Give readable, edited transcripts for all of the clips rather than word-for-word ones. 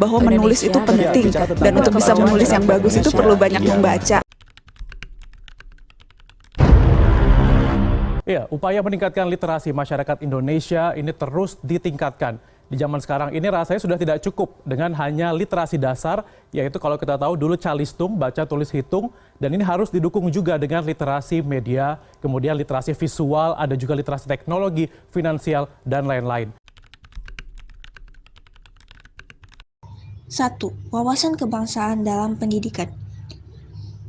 bahwa menulis itu penting, dan untuk bisa menulis yang bagus itu perlu banyak membaca. Ya, upaya meningkatkan literasi masyarakat Indonesia ini terus ditingkatkan. Di zaman sekarang ini rasanya sudah tidak cukup dengan hanya literasi dasar, yaitu kalau kita tahu dulu calistung, baca, tulis, hitung, dan ini harus didukung juga dengan literasi media, kemudian literasi visual, ada juga literasi teknologi, finansial, dan lain-lain. 1. Wawasan kebangsaan dalam pendidikan.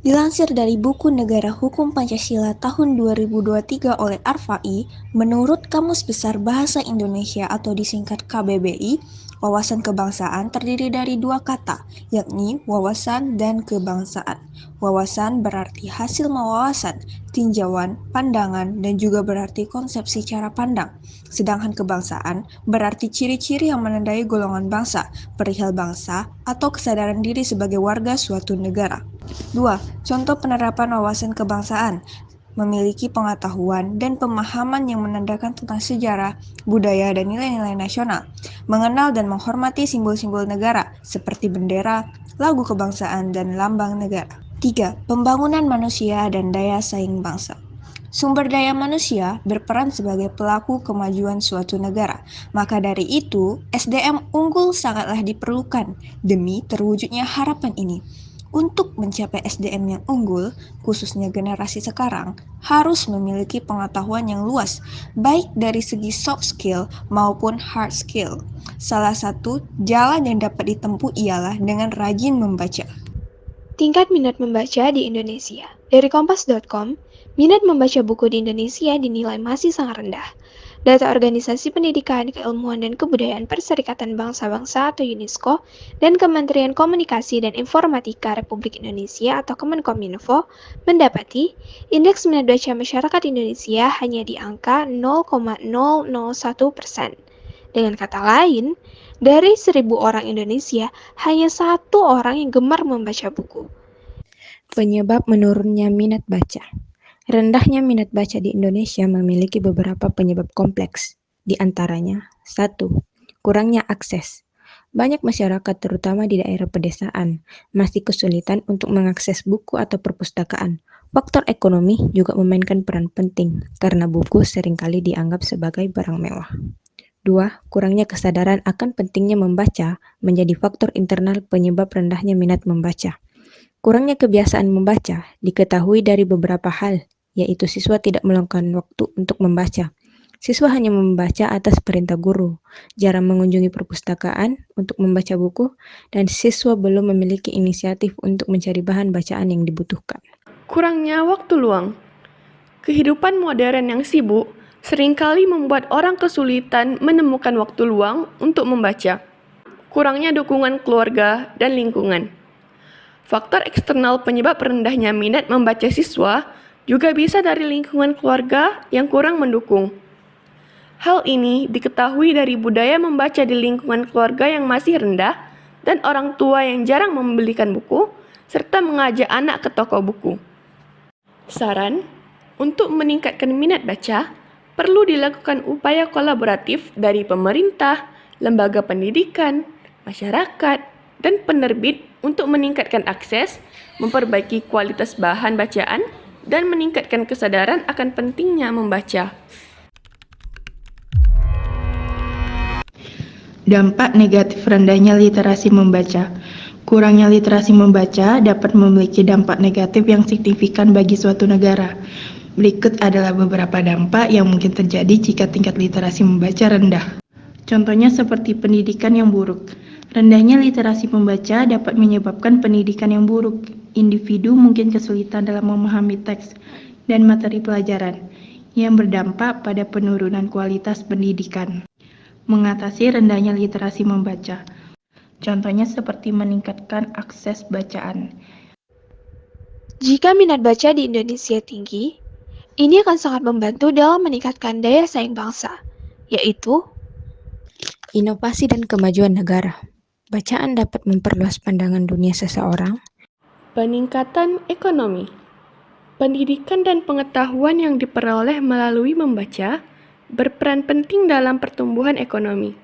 Dilansir dari buku Negara Hukum Pancasila tahun 2023 oleh Arfai, menurut Kamus Besar Bahasa Indonesia atau disingkat KBBI, wawasan kebangsaan terdiri dari dua kata, yakni wawasan dan kebangsaan. Wawasan berarti hasil wawasan, tinjauan, pandangan, dan juga berarti konsepsi cara pandang. Sedangkan kebangsaan berarti ciri-ciri yang menandai golongan bangsa, perihal bangsa, atau kesadaran diri sebagai warga suatu negara. 2. Contoh penerapan wawasan kebangsaan. Memiliki pengetahuan dan pemahaman yang menandakan tentang sejarah, budaya, dan nilai-nilai nasional. Mengenal dan menghormati simbol-simbol negara seperti bendera, lagu kebangsaan, dan lambang negara. 3. Pembangunan manusia dan daya saing bangsa. Sumber daya manusia berperan sebagai pelaku kemajuan suatu negara. Maka dari itu, SDM unggul sangatlah diperlukan demi terwujudnya harapan ini. Untuk mencapai SDM yang unggul, khususnya generasi sekarang, harus memiliki pengetahuan yang luas, baik dari segi soft skill maupun hard skill. Salah satu jalan yang dapat ditempuh ialah dengan rajin membaca. Tingkat minat membaca di Indonesia. Dari Kompas.com, minat membaca buku di Indonesia dinilai masih sangat rendah. Data Organisasi Pendidikan, Keilmuan, dan Kebudayaan Perserikatan Bangsa-Bangsa atau UNESCO dan Kementerian Komunikasi dan Informatika Republik Indonesia atau Kemenkominfo mendapati indeks minat baca masyarakat Indonesia hanya di angka 0,001%. Dengan kata lain, dari 1.000 orang Indonesia, hanya 1 orang yang gemar membaca buku. Penyebab menurunnya minat baca. Rendahnya minat baca di Indonesia memiliki beberapa penyebab kompleks. Di antaranya, 1. Kurangnya akses. Banyak masyarakat, terutama di daerah pedesaan, masih kesulitan untuk mengakses buku atau perpustakaan. Faktor ekonomi juga memainkan peran penting, karena buku seringkali dianggap sebagai barang mewah. 2. Kurangnya kesadaran akan pentingnya membaca menjadi faktor internal penyebab rendahnya minat membaca. Kurangnya kebiasaan membaca diketahui dari beberapa hal, yaitu siswa tidak meluangkan waktu untuk membaca. Siswa hanya membaca atas perintah guru, jarang mengunjungi perpustakaan untuk membaca buku, dan siswa belum memiliki inisiatif untuk mencari bahan bacaan yang dibutuhkan. Kurangnya waktu luang. Kehidupan modern yang sibuk seringkali membuat orang kesulitan menemukan waktu luang untuk membaca. Kurangnya dukungan keluarga dan lingkungan. Faktor eksternal penyebab rendahnya minat membaca siswa juga bisa dari lingkungan keluarga yang kurang mendukung. Hal ini diketahui dari budaya membaca di lingkungan keluarga yang masih rendah dan orang tua yang jarang membelikan buku, serta mengajak anak ke toko buku. Saran, untuk meningkatkan minat baca, perlu dilakukan upaya kolaboratif dari pemerintah, lembaga pendidikan, masyarakat, dan penerbit untuk meningkatkan akses, memperbaiki kualitas bahan bacaan, dan meningkatkan kesadaran akan pentingnya membaca. Dampak negatif rendahnya literasi membaca. Kurangnya literasi membaca dapat memiliki dampak negatif yang signifikan bagi suatu negara. Berikut adalah beberapa dampak yang mungkin terjadi jika tingkat literasi membaca rendah. Contohnya seperti pendidikan yang buruk. Rendahnya literasi membaca dapat menyebabkan pendidikan yang buruk. Individu mungkin kesulitan dalam memahami teks dan materi pelajaran, yang berdampak pada penurunan kualitas pendidikan. Mengatasi rendahnya literasi membaca. Contohnya seperti meningkatkan akses bacaan. Jika minat baca di Indonesia tinggi, ini akan sangat membantu dalam meningkatkan daya saing bangsa, yaitu Inovasi dan kemajuan negara. Bacaan dapat memperluas pandangan dunia seseorang. Peningkatan ekonomi. Pendidikan dan pengetahuan yang diperoleh melalui membaca berperan penting dalam pertumbuhan ekonomi.